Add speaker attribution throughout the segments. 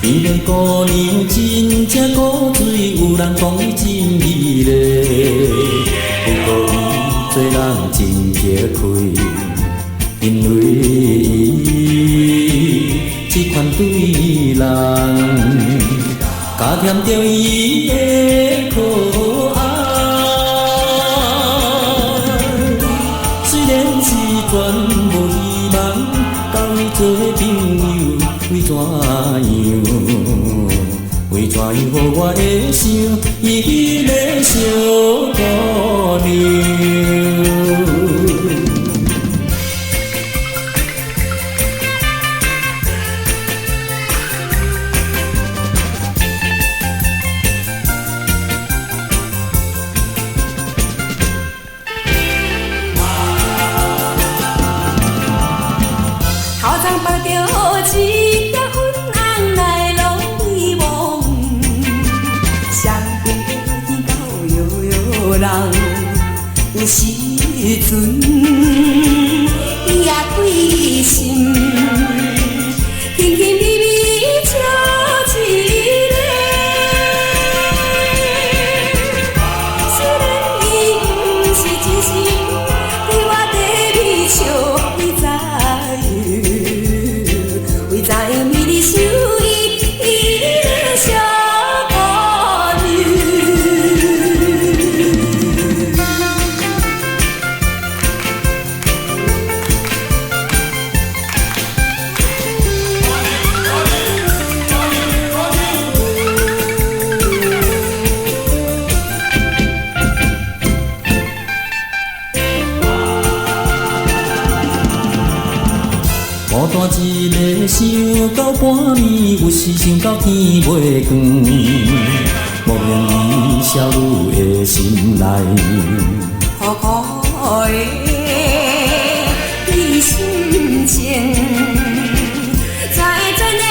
Speaker 1: 伊个姑娘真正古水，有人讲伊真美丽。不过伊做人真吃亏，因为伊这款对人，加添着伊的可爱。虽然是全无希望，交伊做朋友，为怎样？为怎样予我会想伊个小姑娘？
Speaker 2: 头前放着一条粉红来拢遗忘，双边天高摇摇人，有时阵伊也开心，轻轻微微笑一个。虽然伊不是真心对我地味笑，伊知。在美丽秀伊的小姑
Speaker 1: 孤单一个想到半暝，有时想到天袂光，莫名伊少女的心内，
Speaker 2: 苦苦的伊心情，在这年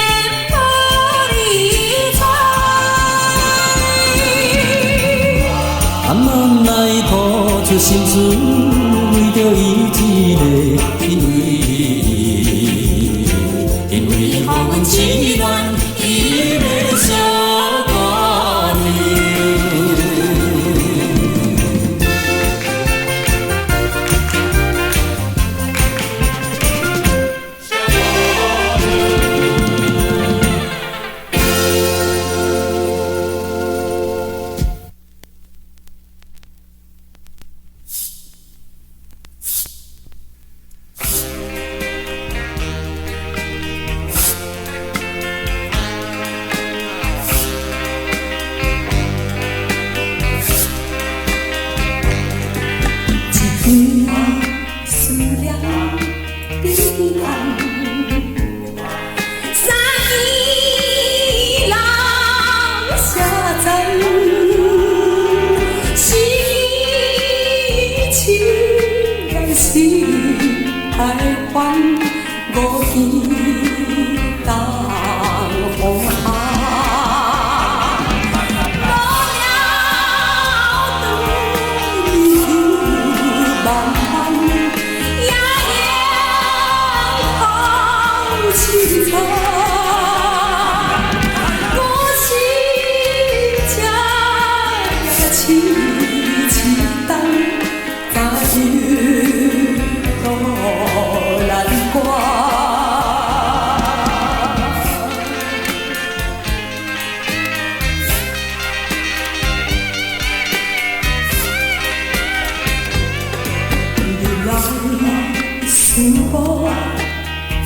Speaker 2: 无理睬，
Speaker 1: 暗暗来吐出心事，为着伊一个，因为伊予阮痴恋伊的小姑娘。
Speaker 2: 款无边当风下。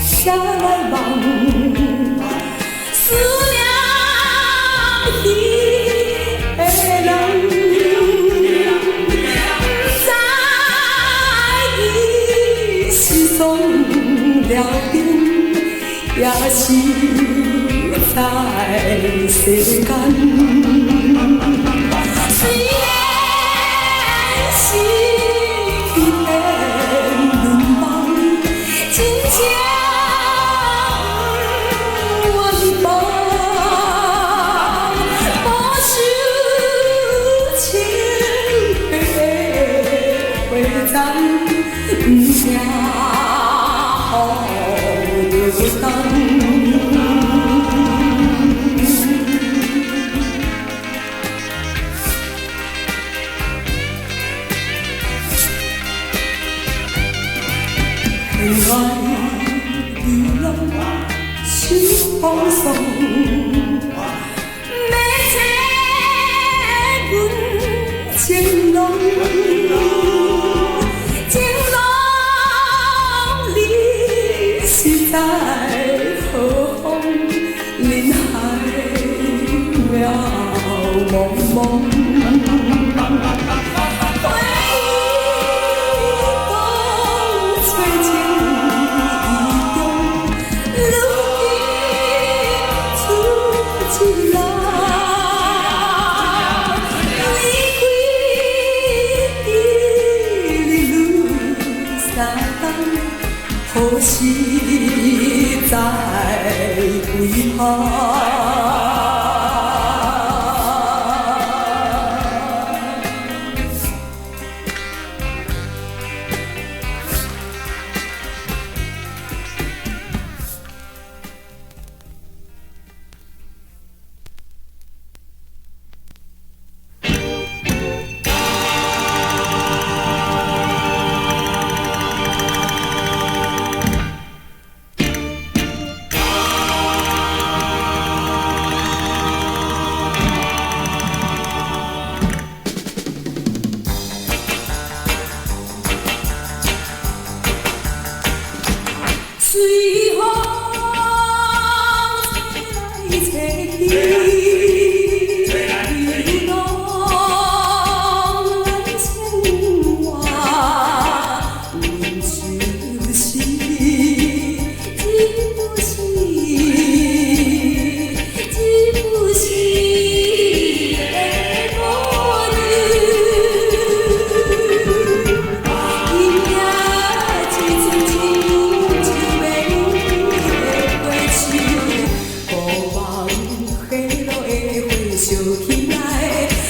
Speaker 2: 谁来梦？思念彼个人，不知伊是爽了阵，也是在世间。虽然是去变轮梦，真正。爱与浪是放松，要找阮情浓，情浓你是在何方？林海渺茫茫。何时再归航？随风吹来吹去，流浪千外，阮就是一部戏，一部戏的魔女。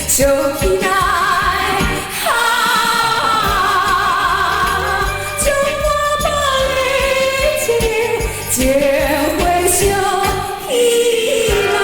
Speaker 2: 想起来，将我放的情回想起来。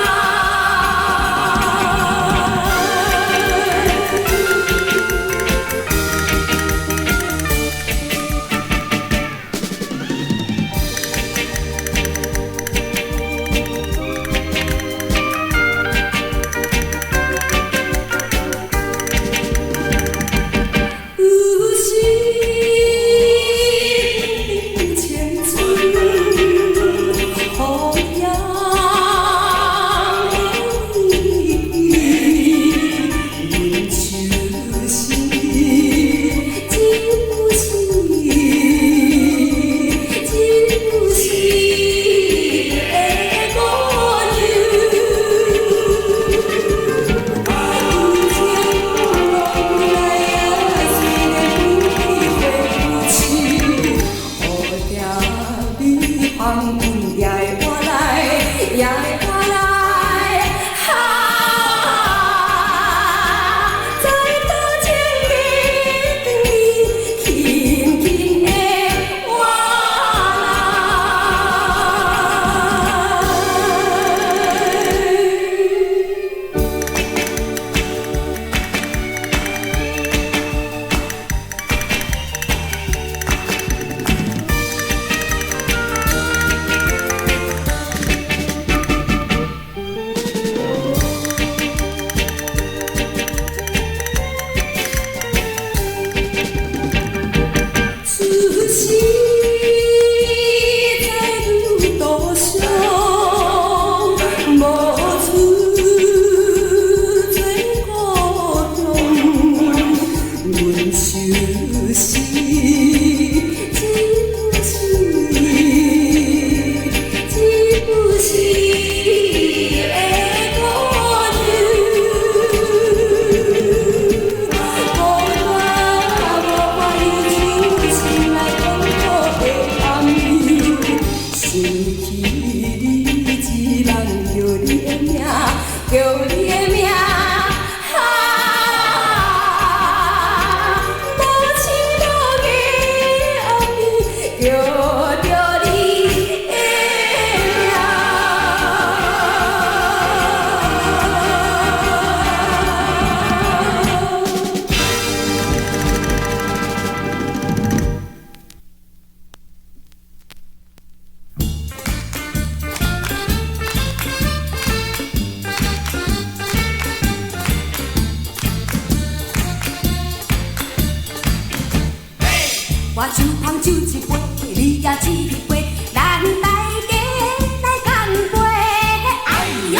Speaker 2: 芳阮也会活来，也会活来。在多情的长里，轻轻的活我手捧酒一杯，你也一杯，咱大家来干杯！哎呦，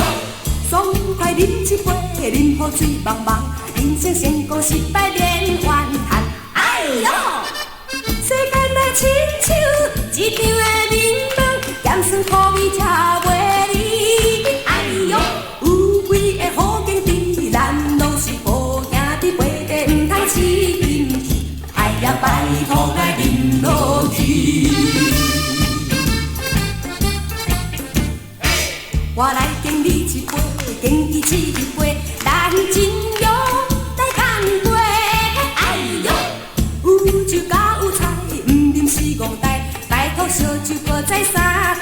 Speaker 2: 爽快饮一杯，饮好醉茫茫，人生成功失败连环谈。哎呦，世间来亲像一场的眠梦，咸酸苦味吃袂离。哎呦，有几个好景致，咱拢是好兄弟，陪茶唔通饲阴气。哎呀，拜托该饮落去。我来敬你一杯，敬伊一杯，咱真勇来干杯。哎呦，有酒甲有菜，唔啉死戆呆，拜托烧酒搁再三